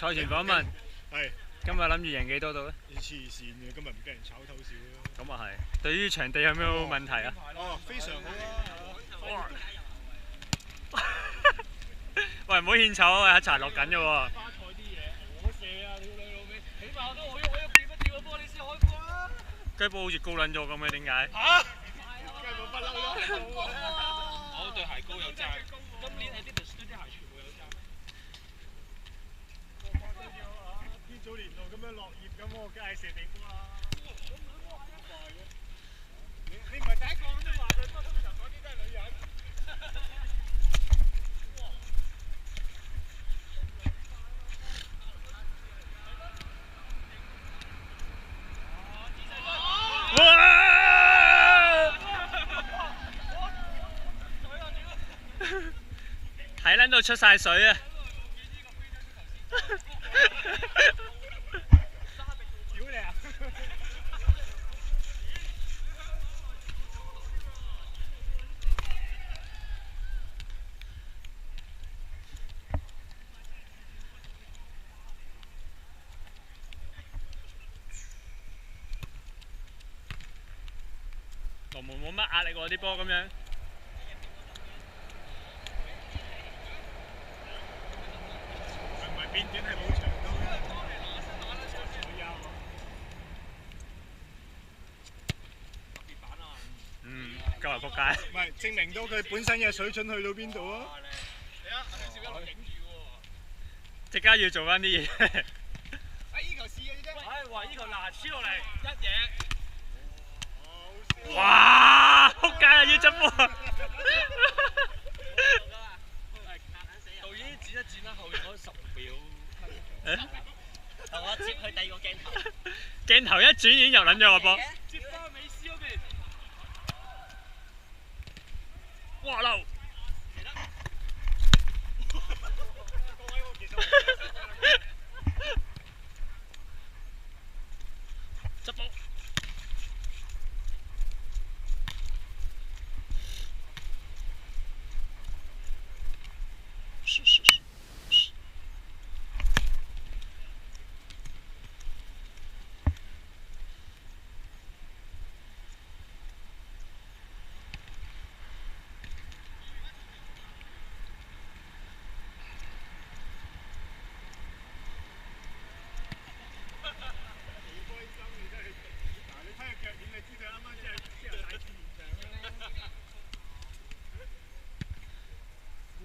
賽前訪問。係。今日諗住贏幾多度咧？黐線嘅，今日唔俾人炒偷笑咯。咁啊係。對於場地有冇問題啊？哦，非常好啊！喂，唔好獻醜啊！一齊落緊嘅喎。巴塞啲嘢，我射啊！屌你老味，起碼我都我喐掂一掂個波，你先開波啊！雞波好似高撚咗咁嘅，點解？嚇！雞波不嬲都我對鞋高有爭，今年 Adidas 對啲鞋全部有爭。天早年度咁樣落葉咁，我梗係射地波啦。你唔係第一個咁樣話佢，通常嗰啲都係女人。睇撚到出晒水啊！屌你啊！龍門冇乜壓力喎，啲波咁樣。唔係變短係冇長度嘅。嗯，夠係仆街。唔係證明到佢本身嘅水準去到邊度啊！你啊，少一路頂住喎。即刻要做翻啲嘢。依球試嘅啫。唉，哇！依球嗱黐落嚟，一嘢。哇！仆街啊！要執波。導演剪一剪啦，後面嗰10秒。同我接去第二個鏡頭。鏡頭一轉已經又撚咗個波。接翻美斯嗰邊。哇漏！執波。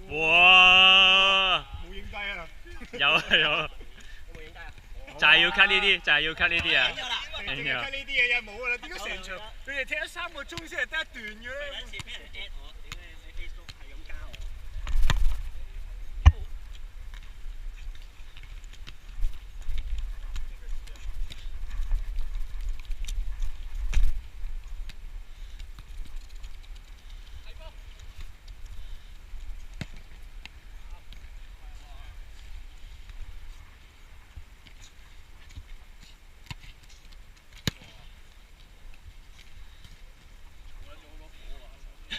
哇！冇影低啊！有啊有。就係要 cut 呢啲，就係要 cut 呢啲啊！淨係 cut 呢啲嘢又冇㗎啦，點解成場你哋踢咗3個鐘先係得一段嘅咧？有陣時俾人 at 我，屌你喺 Facebook 係咁加我。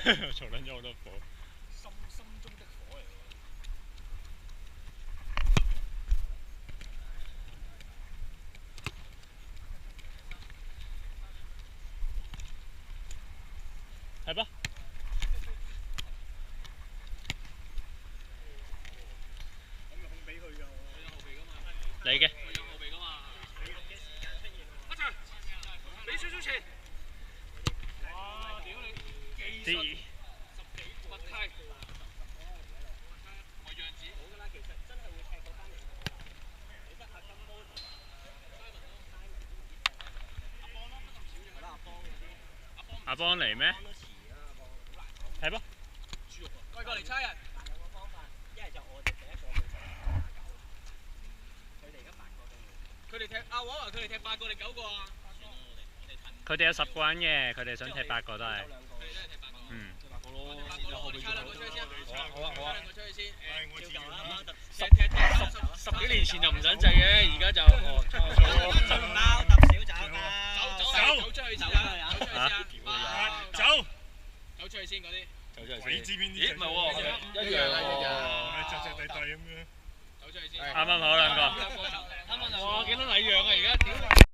嘈撚咗好多火。心中的火嚟係吧？咁咪控俾佢㗎我。佢有後備㗎嘛？你嘅。佢有後備㗎嘛？一陣，俾少少錢。哇！屌你技術。10幾滑梯。我樣子。好㗎啦，其實真係會踢嗰班人。你得阿金毛同阿邦咯，不咁少啫。係啦，阿邦嗰啲。阿邦嚟咩？都遲啊，阿邦好難。係噃。豬肉啊！喂，過嚟差人。兩個方法，一係就我哋第一個去打9，佢哋而家8個都要。佢哋踢阿黃啊！佢哋踢8個定9個啊？佢哋有10個人嘅，佢哋想踢8個都係。有兩個。佢哋真係踢8個。嗯。踢8個咯，有後備差兩個出去先。好啊好啊。兩個出去先。係我自願啦。10幾年前就唔想制嘅，而家就哦。長貓揼小爪㗎。走出去先走啊！出去啊！走出去先。走出去先嗰啲。走出嚟鬼知邊啲？咦？唔係喎，一樣喎。隻隻對對咁樣。走出去先。啱啱好兩個。撚禮讓啊！而家屌！